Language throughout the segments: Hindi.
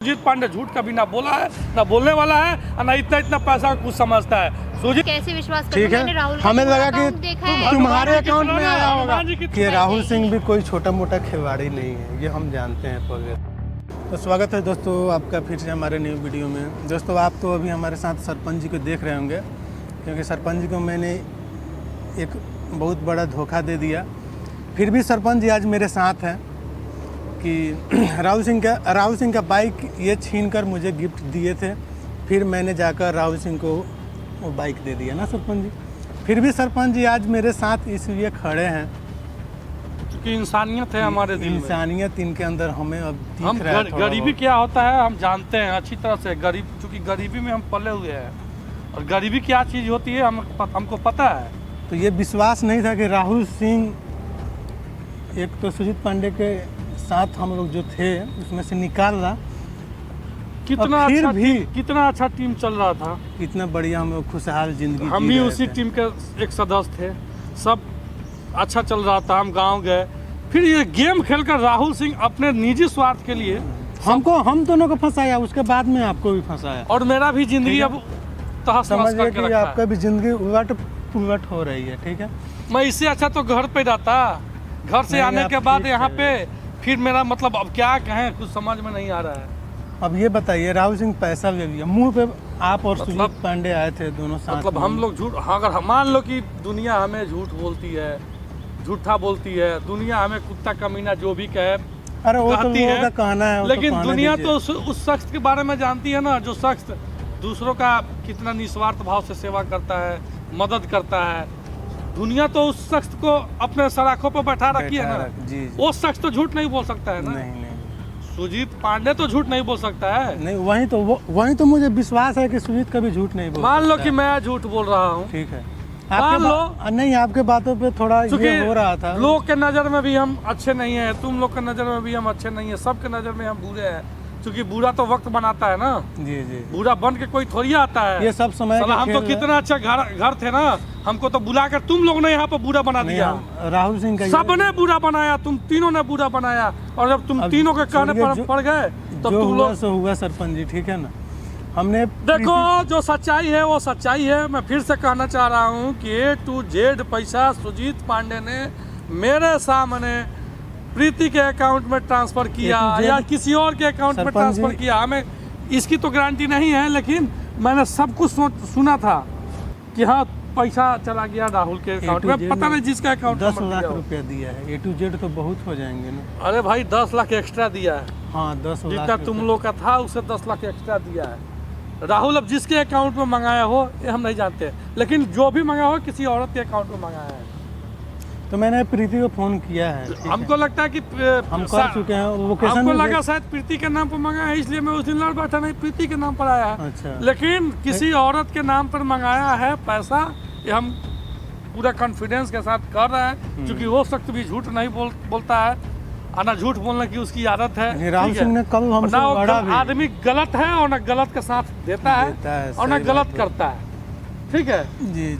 सुजीत पांडे झूठ कभी ना बोला है, ना बोलने वाला है, और ना इतना पैसा कुछ समझता है। सुजीत कैसे विश्वास कर ठीक है, हमें लगा कि तुम्हारे अकाउंट में आया होगा कि राहुल सिंह भी कोई छोटा मोटा खिलाड़ी नहीं है, ये हम जानते हैं पहले। तो स्वागत है दोस्तों आपका फिर से हमारे न्यू वीडियो में। दोस्तों आप तो अभी हमारे साथ सरपंच जी को देख रहे होंगे, क्योंकि सरपंच जी को मैंने एक बहुत बड़ा धोखा दे दिया। फिर भी सरपंच जी आज मेरे साथ हैं कि राहुल सिंह का बाइक ये छीनकर मुझे गिफ्ट दिए थे, फिर मैंने जाकर राहुल सिंह को वो बाइक दे दिया ना सरपंच जी। फिर भी सरपंच जी आज मेरे साथ इसलिए खड़े हैं क्योंकि इंसानियत है हमारे दिल में। इंसानियत इनके अंदर हमें अब हम दिख रहा है। गरीबी क्या होता है हम जानते हैं अच्छी तरह से। क्योंकि गरीबी में हम पले हुए हैं, और गरीबी क्या चीज़ होती है हमको पता है। तो ये विश्वास नहीं था कि राहुल सिंह एक तो सुजीत पांडे के साथ हम लोग जो थे उसमें से निकाल रहा, कितना अच्छा टीम चल रहा था, कितना बढ़िया हम लोग खुशहाल जिंदगी हम भी उसी टीम के एक सदस्य थे, सब अच्छा चल रहा था। हम गांव गए, फिर ये गेम खेलकर राहुल सिंह अपने निजी स्वार्थ के लिए हम दोनों को फंसाया, उसके बाद में आपको भी फंसाया, और मेरा भी जिंदगी अब तहस नहस करके रखा है। आपका भी जिंदगी उलट पुलट हो रही है। ठीक है, मैं इससे अच्छा तो घर पे रहता, घर से आने के बाद यहाँ पे फिर मेरा मतलब अब क्या कहें, कुछ समझ में नहीं आ रहा है। अब ये बताइए, राहुल सिंह पैसा ले लिया मुंह पे, आप और सुजीत पांडे आए थे दोनों साथ, मतलब हम लोग झूठ, अगर मान लो कि दुनिया हमें झूठ बोलती है, झूठा बोलती है दुनिया, हमें कुत्ता कमीना जो भी कहे, अरे वो तो लोगों का कहना है, लेकिन दुनिया तो उस शख्स के बारे में जानती है ना, जो शख्स दूसरों का कितना निस्वार्थ भाव से सेवा करता है, मदद करता है। दुनिया तो उस शख्स को अपने सराखों पर बैठा रखी है ना, वो शख्स तो झूठ नहीं बोल सकता है ना। नहीं। सुजीत पांडे तो झूठ नहीं बोल सकता है। नहीं, वही तो मुझे विश्वास है कि सुजीत कभी झूठ नहीं बोल। मान लो कि मैं झूठ बोल रहा हूँ, ठीक है, मान लो नहीं, आपके बातों पे थोड़ा ये हो रहा था। लोग के नजर में भी हम अच्छे नहीं है, तुम लोग के नजर में भी हम अच्छे नहीं है, सबके नजर में हम बुरे हैं, क्योंकि बुरा तो वक्त बनाता है ना। जी। बुरा बन के कोई थोड़ी आता है। ये सब समय हम तो कितना अच्छा घर थे ना, हमको तो बुलाकर तुम लोग ने यहाँ पर बुरा बना दिया। राहुल सिंह का सबने बुरा बनाया, तुम तीनों ने बुरा बनाया, और जब तुम तीनों के कहने पर पड़ गए तब तुम लोग से हुआ सरपंच जी, ठीक है ना। हमने देखो जो सच्चाई है वो सच्चाई है। मैं फिर से कहना चाह रहा हूँ कि A to Z पैसा सुजीत पांडे ने मेरे सामने प्रीति के अकाउंट में ट्रांसफर किया या किसी और के अकाउंट में ट्रांसफर किया, हमें इसकी तो गारंटी नहीं है, लेकिन मैंने सब कुछ रुना था कि हाँ पैसा चला गया राहुल के अकाउंट में, पता नहीं जिसका अकाउंट 10 लाख रुपया दिया है। A to Z तो बहुत हो जाएंगे ना। अरे भाई 10 लाख एक्स्ट्रा दिया है। हाँ, 10 लाख जितना तुम लोग का था उससे 10 लाख एक्स्ट्रा दिया है राहुल। अब जिसके अकाउंट में मंगाया हो ये हम नहीं जानते, लेकिन जो भी मंगाया हो किसी औरत के अकाउंट में मंगाया है। तो मैंने प्रीति को फोन किया है, हमको लगता है कि हम कर चुके हैं, लोकेशन हमको लगा शायद प्रीति के नाम पर मंगाया है, इसलिए मैं उस दिन लड़ बैठा, नहीं प्रीति के नाम पर आया है। अच्छा। लेकिन किसी औरत के नाम पर मंगाया है पैसा, ये हम पूरा कॉन्फिडेंस के साथ कर रहे हैं, क्योंकि वो शख्स भी झूठ नहीं बोलता है, और ना झूठ बोलने की उसकी आदत है। राहुल सिंह ने कल हमसे लड़ा भी। आदमी गलत है और ना गलत का साथ देता है और ना गलत करता है, ठीक है जी।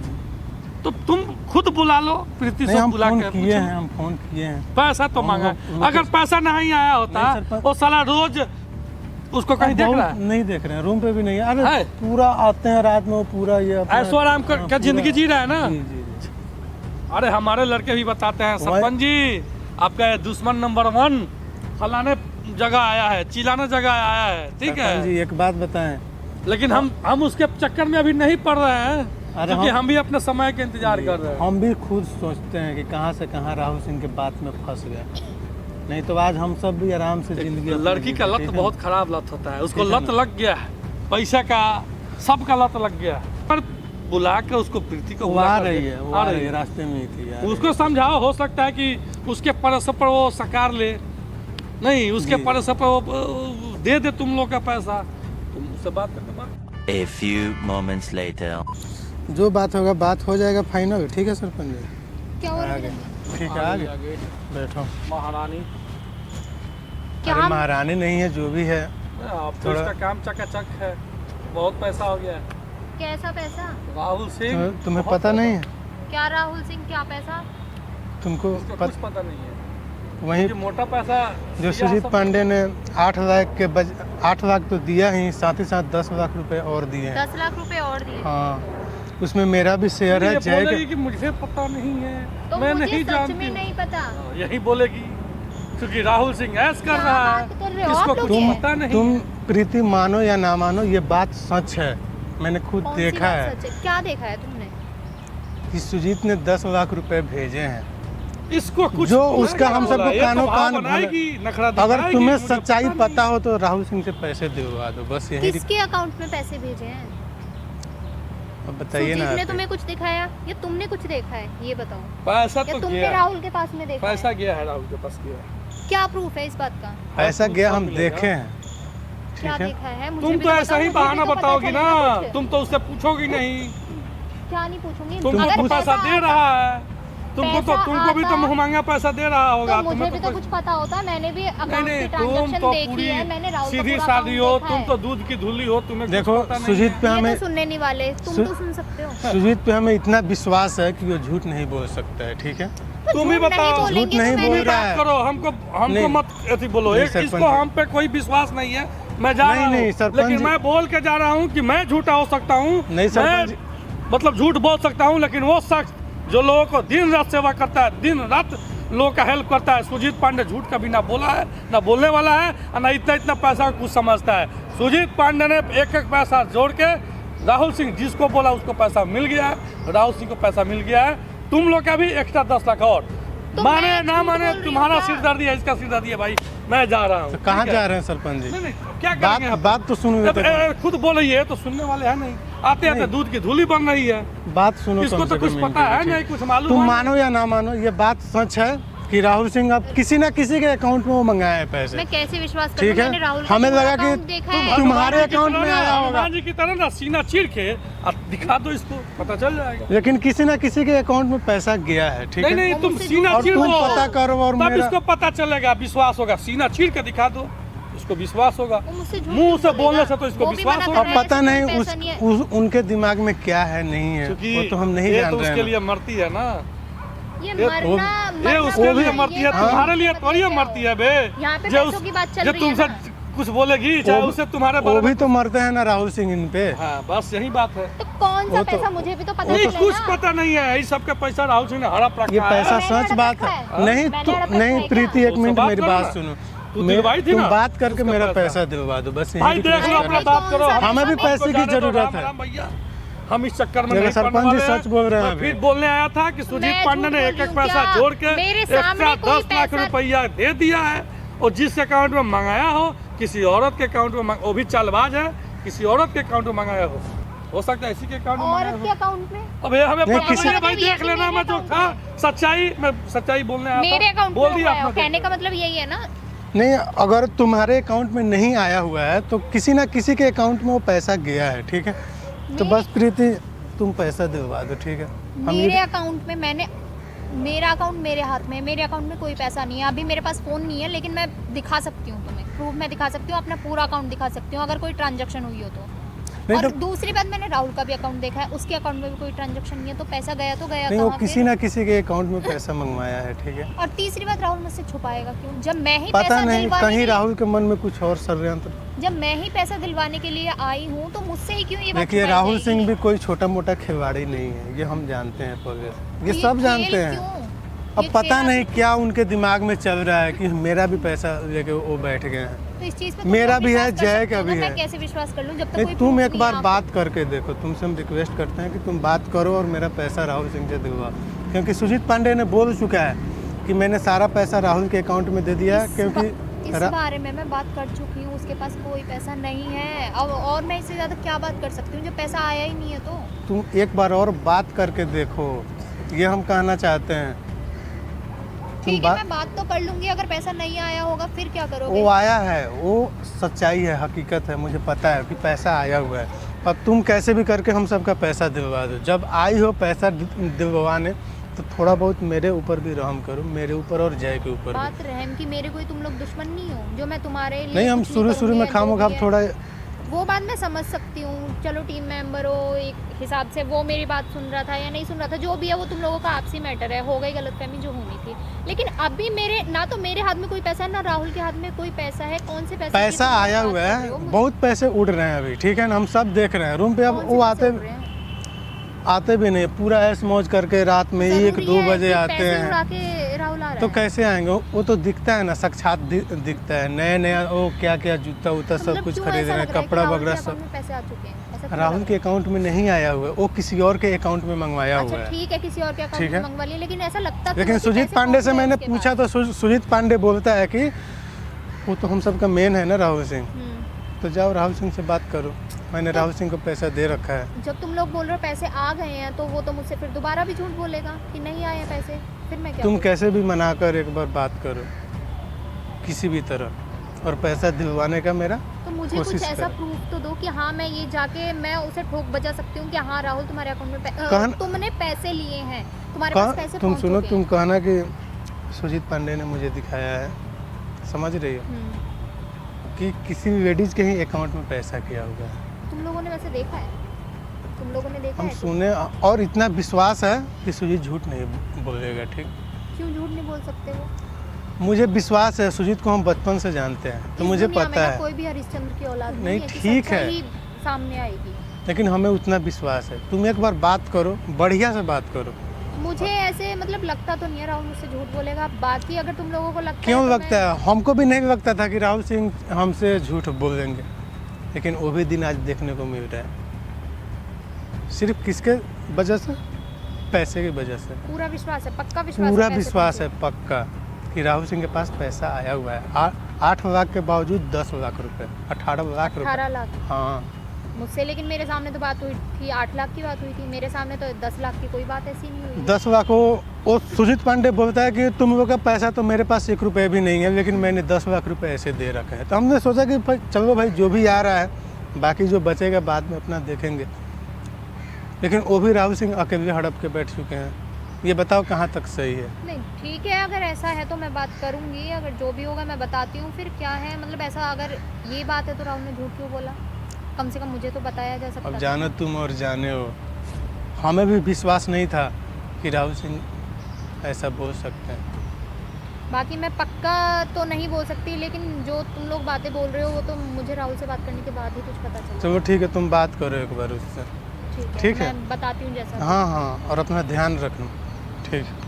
तो तुम खुद बुला लो प्रीति से, बुला के हम फोन किए हैं, पैसा तो मांगा। अगर पैसा नहीं आया होता वो साला रोज उसको कहीं देख रहा है, नहीं देख रहे हैं, रूम पे भी नहीं है। अरे पूरा आते हैं रात में, पूरा ये ऐशो आराम का जिंदगी जी रहा है ना। अरे हमारे लड़के भी बताते हैं, सरपंच जी आपका दुश्मन नंबर 1 फलाने जगह आया है, चिलाने जगह आया है, ठीक है जी। एक बात बताएं, लेकिन हम उसके चक्कर में अभी नहीं पड़ रहे हैं, क्योंकि हम भी अपने समय के इंतजार कर रहे हैं। हम भी खुद सोचते हैं कि कहाँ से कहाँ राहुल सिंह के बात में फंस गए, नहीं तो आज हम सब भी आराम से जिंदगी। लड़की का लत बहुत खराब लत होता है, उसको लत लग गया है, पैसा का सबका लत लग गया है। पर बुला के उसको प्रीति को आ रही है, रास्ते में ही थी, उसको समझाओ, हो सकता है कि उसके परस पर वो सकार ले, नहीं उसके परस पर वो दे तुम लोग का पैसा, तुम उससे बात करके बात। A few moments later. जो बात होगा बात हो जाएगा फाइनल, ठीक है सरपंच जी। क्या हो रहा है? ठीक है, आगे बैठो। महारानी क्या? महारानी नहीं है, जो भी है अब तो इसका काम चकाचक है, बहुत पैसा हो गया है। कैसा पैसा? राहुल सिंह, तुम्हें पता नहीं है क्या? राहुल सिंह क्या पैसा? तुमको कुछ पता नहीं है। वहीं ये मोटा पैसा जो दिया सुजीत सब- पांडे ने 8 लाख के 8 लाख तो दिया ही, साथ ही साथ 10 लाख रुपए और दिए हैं। 10 लाख रुपए और दिए। हाँ, उसमें मेरा भी शेयर है। ये जय बोलेगी के कि मुझे पता नहीं है, तो मैं मुझे नहीं सच जानती में हूँ। नहीं पता। यही बोलेगी क्योंकि राहुल सिंह ऐश कर क्या रहा है, बात कर रहे हो किसको आप लोग कुछ ये? पता नहीं तुम है। प्रीति मानो या ना मानो, ये बात सच है, मैंने खुद कौन सी देखा बात है सच है? क्या देखा है तुमने? कि सुजीत ने 10 लाख रुपए भेजे हैं। इसको कुछ जो बोला उसका क्या हम सबको बोला? ये तो कानों भाव कान बनाएगी, नखरा अगर दिखाएगी, तुम्हें मुझे सच्चाई नहीं। पता हो तो राहुल सिंह से पैसे दिलवा दो, बस यही। किसके अकाउंट में पैसे भेजे हैं? अब बताइए ना सुजीत ने आप। तुम्हें कुछ दिखाया या तुमने कुछ देखा है? ये बताओ। पैसा या तो तुमने गया, राहुल के पास में देखा पैसा है? गया है, राहुल के पास गया है। क्या प्रूफ है इस बात का? पैसा सब गया हम मिलेगा। देखे हैं, क्या ठीक है। देखा है? मुझे तुम भी तो ऐसा बताओ, ही मुझे भी बहाना तो पता बताओगी चलेगा ना, कुछ। तुम तो उससे पूछोगी नहीं। क्या नहीं पूछूंगी? तुमको अगर तो पैसा दे रहा है, तुमको भी तो मुँह मांगा पैसा दे रहा होगा। तो मुझे तुम्हें भी तो तो कुछ कुछ पता होता। मैंने भी नहीं अकाउंट नहीं, की तुम ट्रांजैक्शन तो देखी पूरी है। मैंने राहुल का सीधी पूरा सादी account हो, देखा तुम है। तो दूध की धुली हो, तुम्हें कुछ देखो पता नहीं सुजीत है। पे ये हमें तो सुनने नहीं वाले, तुम सु- तो सुन सकते हो। सुजीत पे हमें इतना विश्वास है कि वो झूठ नहीं बोल सकता है, ठीक है। तो तुम ही झूठ नहीं बताओ। बोलेंगे झूठ नहीं तो बोल मैंने- रहा बात है। करो, हमको नहीं। मत ऐसी बोलो। नहीं, एक सरपंच इसको जी। हम पे कोई विश्वास नहीं है, मैं जा नहीं, रहा नहीं, हूँ, सरपंच लेकिन जी। मैं बोल के जा रहा हूँ कि मैं झूठा हो सकता हूँ। नहीं, सरपंच जी। मतलब झूठ बोल सकता हूँ, लेकिन वो शख्स जो लोगों को दिन रात सेवा करता है, दिन रात लोगों का हेल्प करता है, सुजीत पांडे झूठ कभी ना बोला है, ना बोलने वाला है, और ना इतना पैसा कुछ समझता है। सुजीत पांडे ने एक एक पैसा जोड़ के राहुल सिंह जिसको बोला उसको पैसा मिल गया है, राहुल सिंह को पैसा मिल गया है। तुम लोग का भी एक्स्ट्रा 10 लाख और तो माने मैं ना झूठ माने, बोल रही तुम्हारा हूँ क्या? सिरदर्दी है, इसका सिरदर्दी है भाई, मैं जा रहा हूँ। तो कहाँ ठीक है? जा रहे हैं सरपंच जी? नहीं नहीं, क्या बात करेंगे हम? बात तो सुनो अब, खुद बोल रही है तो सुनने वाले हैं नहीं, आते आते नहीं। दूध की धूली बन रही है। बात सुनो इसको कम तो से कुछ कम पता है इनके, नहीं, ठीक। कुछ मालूम तुम है मानो या ना मानो, ये बात सच है कि राहुल सिंह अब किसी ना किसी के अकाउंट में वो मंगाए हैं पैसे, मैं कैसे विश्वास करूं? ठीक है। मैंने राहुल का हमें पूरा लगा कि account देखा है। तुम्हारे हनुमान जी की अकाउंट तरह में ना, आया होगा। हनुमान जी की तरह ना सीना चीर के अब दिखा दो, इसको पता चल जाएगा। लेकिन किसी ना किसी के अकाउंट में पैसा गया है, ठीक नहीं है। नहीं, वो तुम मुझसे सीना और चीर तुम दो, पता करो और तब मेरा इसको पता चलेगा, विश्वास होगा। सीना चीर के दिखा दो, इसको विश्वास होगा। वो मुझसे झूठ मुंह से बोलेगा। बोलने से तो इसको वो भी विश्वास मना होगा। कर अब रहा है, पता इसके नहीं पास पैसा नहीं है। उनके दिमाग में क्या है नहीं है, क्योंकि वो तो हम नहीं ये जान तो रहे उसके हैं लिए मरती है ना, ये ये मरना ये उसके लिए मरती है, हाँ। तुम्हारे लिए थोड़ी मरती है बे। यहाँ पे जो पैसों की बात चल जो रही है तुमसे ना। कुछ बोलेगी, चाहे वो- उससे तुम्हारे वो बारे भी में। तो मरते हैं ना राहुल सिंह इन पे। हाँ, बस यही बात है। तो कौन सा वो तो- पैसा मुझे भी तो पता नहीं, चले कुछ ना। पता नहीं है, इस सबका पैसा राहुल सिंह ने हड़प रखा ये है। पैसा मैंने सच हड़प बात रखा है। है। नहीं मैंने तो हड़प रखा नहीं है प्रीति, क्या? एक तो मिनट बात मेरी करो बात ना। सुनो। तू दिलवाई थी तुम ना बात करके उसका मेरा पैसा। पैसा दिलवा दो, बस यही भाई देख लो, रिक्वेस्ट अपना कर बात कौन करो। सा हमें भी पैसा पैसे की जाने दो, जरूरत राम है। राम भैया, हम इस चक्कर में देखो, नहीं सरपंच पड़ने जी वाले हैं। सच बोल रहे हैं मैं अभी। फिर बोलने आया था कि सुजीत मैं पांडे झूठ ने बोल एक रही एक हूँ पैसा क्या? जोड़ के मेरे एक्स्ट्रा सामने कोई 10 लाख पैसा- रुपया दे दिया है, और जिस अकाउंट में मंगाया हो किसी औरत के अकाउंट में वो भी चालबाज है, किसी औरत के अकाउंट में मंगाया हो सकता है इसी के अकाउंट में मंगाया औरत के हो। अकाउंट में? अब ये हमें नहीं, पता किसी- नहीं है भाई, मतलब ये देख कि लेना। मेरे मैं जो अकाउंट था सच्चाई, मैं सच्चाई बोलने आया था, मेरे अकाउंट बोल में दिया हुआ है। आपने। कहने का मतलब यही है ना। नहीं, अगर तुम्हारे अकाउंट में नहीं आया हुआ है तो किसी ना किसी के अकाउंट में वो पैसा गया है, ठीक है। तो मेरे- बस प्रीति तुम पैसा दिलवा दो, ठीक है। हम मेरे ये अकाउंट में मेरा अकाउंट मेरे हाथ में है, मेरे अकाउंट में कोई पैसा नहीं है। अभी मेरे पास फ़ोन नहीं है, लेकिन मैं दिखा सकती हूँ तुम्हें, प्रूफ मैं दिखा सकती हूँ, अपना पूरा अकाउंट दिखा सकती हूँ अगर कोई ट्रांजैक्शन हुई हो तो। नहीं और तो दूसरी बात, मैंने राहुल का भी अकाउंट देखा है, उसके अकाउंट में भी कोई ट्रांजैक्शन नहीं है, तो पैसा गया तो गया नहीं, वो कहाँ किसी फिर? ना किसी के अकाउंट में पैसा मंगवाया है, ठीक है। और तीसरी बात, राहुल मुझसे छुपाएगा क्यों? जब मैं ही पता पैसा नहीं, दिलवाने कहीं के- राहुल के मन में कुछ और षड्यंत्र। जब मैं ही पैसा दिलवाने के लिए आई हूँ तो मुझसे ही क्यों ये बात देखिए, छुपाई राहुल जाएगी? सिंह भी कोई छोटा मोटा खिलाड़ी नहीं है, ये हम जानते हैं पहले, ये सब खेल जानते हैं। क्यों? अब ये पता खेल नहीं क्या उनके दिमाग में चल रहा है कि मेरा भी पैसा लेके वो बैठ गए हैं। तो इस चीज़ पे तुम मेरा लोग भी है, विश्वास कर जय सकते का हो भी ना, है। मैं कैसे विश्वास कर लूं जब तक नहीं, कोई तुम proof एक नहीं बार है आप- बात करके देखो, तुमसे हम रिक्वेस्ट करते हैं कि तुम बात करो और मेरा पैसा राहुल सिंह से दिलवा, क्योंकि सुजीत पांडे ने बोल चुका है कि मैंने सारा पैसा राहुल के अकाउंट में दे दिया है, क्योंकि इस बारे में मैं बात कर चुकी हूँ, उसके पास कोई पैसा नहीं है। अब और मैं इससे ज़्यादा क्या बात कर सकती हूँ जब पैसा आया ही नहीं है तो? तुम एक बार और बात करके देखो, ये हम कहना चाहते हैं। तुम ठीक है, बात, मैं बात तो कर लूंगी, अगर पैसा नहीं आया होगा फिर क्या करोगे? वो आया है, वो सच्चाई है, हकीकत है, मुझे पता है कि पैसा आया हुआ है। अब तुम कैसे भी करके हम सबका पैसा दिलवा दो। जब आई हो पैसा दिलवाने तो थोड़ा बहुत मेरे ऊपर भी रहम करो, मेरे ऊपर और जय के ऊपर भी। बात रहम की, मेरे कोई तुम लोग दुश्मन नहीं हो जो मैं तुम्हारे लिए नहीं, हम कुछ शुरू में करूंगी या खामोखा जो भी है। थोड़ा वो बात मैं समझ सकती हूँ, चलो टीम मेंबर हो एक हिसाब से, वो मेरी बात सुन रहा था या नहीं सुन रहा था, जो भी है वो तुम लोगों का आपसी मैटर है, हो गई गलतफहमी जो होनी थी। लेकिन अभी मेरे ना तो मेरे हाथ में कोई पैसा है ना राहुल के हाथ में कोई पैसा है। कौन से पैसे पैसा आया हुआ है, बहुत पैसे उड़ रहे हैं अभी, ठीक है ना, हम सब देख रहे हैं रूम पे। अब वो आते भी नहीं, पूरा ऐश मौज करके रात में 1-2 बजे आते हैं, राहुल आ रहा तो है। कैसे आएंगे? वो तो दिखता है ना, साक्षात दिखता है, नया नया वो क्या क्या जूता उता सब मतलब कुछ क्यों खरीद ऐसा रहे लग हैं, रहा है कि कपड़ा राहुल वगैरह के सब। अकाउंट में पैसे आ चुके हैं, ऐसा क्यों राहुल लग के अकाउंट में नहीं आया हुआ है, वो किसी और के अकाउंट में मंगवाया रहा है? हुआ अच्छा है। ठीक है, किसी और के ठीक अकाउंट है। में मंगवा लिया, लेकिन ऐसा लगता लेकिन सुजीत पांडे से मैंने पूछा तो सुजीत पांडे बोलता है कि वो तो हम सबका मेन है ना राहुल सिंह, तो जाओ राहुल सिंह से बात करो, मैंने राहुल सिंह को पैसा दे रखा है। जब तुम लोग बोल रहे हो पैसे आ गए हैं, तो वो तो मुझसे फिर दोबारा भी झूठ बोलेगा कि नहीं आए पैसे, फिर मैं क्या तुम करूं? कैसे भी मना कर एक बार बात करो किसी भी तरह, और पैसा दिलवाने का मेरा तो मुझे कुछ कोशिश ऐसा कर। प्रूफ तो दो कि हाँ मैं ये जाके मैं उसे ठोक बजा सकती हूँ कि हाँ राहुल तुम्हारे अकाउंट में तुमने पैसे लिए हैं, तुम्हारे पास पैसे तुम पहुंच सुनो, चुके तुम हैं। कहना कि सुजीत पांडे ने मुझे दिखाया है, समझ रही हो, कि किसी भी लेडीज के ही अकाउंट में पैसा किया हुआ है। तुम लोगों ने वैसे देखा है? तुम लोगों ने देखा हम है? सुने, और इतना विश्वास है कि सुजीत झूठ नहीं बोलेगा, ठीक? क्यों झूठ नहीं बोल सकते वो? मुझे विश्वास है, सुजीत को हम बचपन से जानते हैं, तो इस मुझे दुनिया में पता ना है, कोई भी हरिश्चंद्र की औलाद नहीं, नहीं है कि ठीक है। सच्चाई सामने आएगी। लेकिन हमें उतना विश्वास है। तुम एक बार बात करो, बढ़िया से बात करो। मुझे ऐसे मतलब लगता तो नहीं है राहुल मुझसे झूठ बोलेगा, बाकी अगर तुम लोगों को लगता क्यों है तो लगता है? हमको भी नहीं लगता था कि राहुल सिंह हमसे झूठ बोल देंगे, लेकिन वो भी दिन आज देखने को मिल रहा है। सिर्फ किसके वजह से? पैसे की वजह से। पूरा विश्वास है, पक्का विश्वास पूरा है पैसे विश्वास है तुमसे? पक्का कि राहुल सिंह के पास पैसा आया हुआ है। 8 लाख के बावजूद 10 लाख रुपए, 18 लाख रुपए। 18 लाख हाँ, मुझसे, लेकिन मेरे सामने तो बात हुई थी 8 लाख की बात हुई थी, मेरे सामने तो 10 लाख की कोई बात ऐसी नहीं हुई। 10 लाख वो सुजीत पांडे बोलता है कि तुम लोग का पैसा तो मेरे पास 1 रुपये भी नहीं है, लेकिन मैंने 10 लाख रुपए ऐसे दे रखे हैं। तो हमने सोचा कि भाई चलो भाई, जो भी आ रहा है, बाकी जो बचेगा बाद में अपना देखेंगे। लेकिन वो भी राहुल सिंह अकेले हड़प के बैठ चुके हैं। ये बताओ कहाँ तक सही है? नहीं ठीक है, अगर ऐसा है तो मैं बात करूंगी, अगर जो भी होगा मैं बताती हूँ। फिर क्या है मतलब ऐसा अगर ये बात है तो राहुल ने झूठ क्यों बोला? कम से कम मुझे तो बताया जा सकता अब था। जानो तुम और जाने हो, हमें भी विश्वास नहीं था कि राहुल सिंह ऐसा बोल सकते हैं। बाकी मैं पक्का तो नहीं बोल सकती, लेकिन जो तुम लोग बातें बोल रहे हो वो तो मुझे राहुल से बात करने के बाद ही कुछ पता चला। चलो ठीक है, तुम बात करो एक बार उससे। ठीक है। मैं बताती हूँ जैसा। हाँ हाँ, और अपना ध्यान रखना, ठीक है।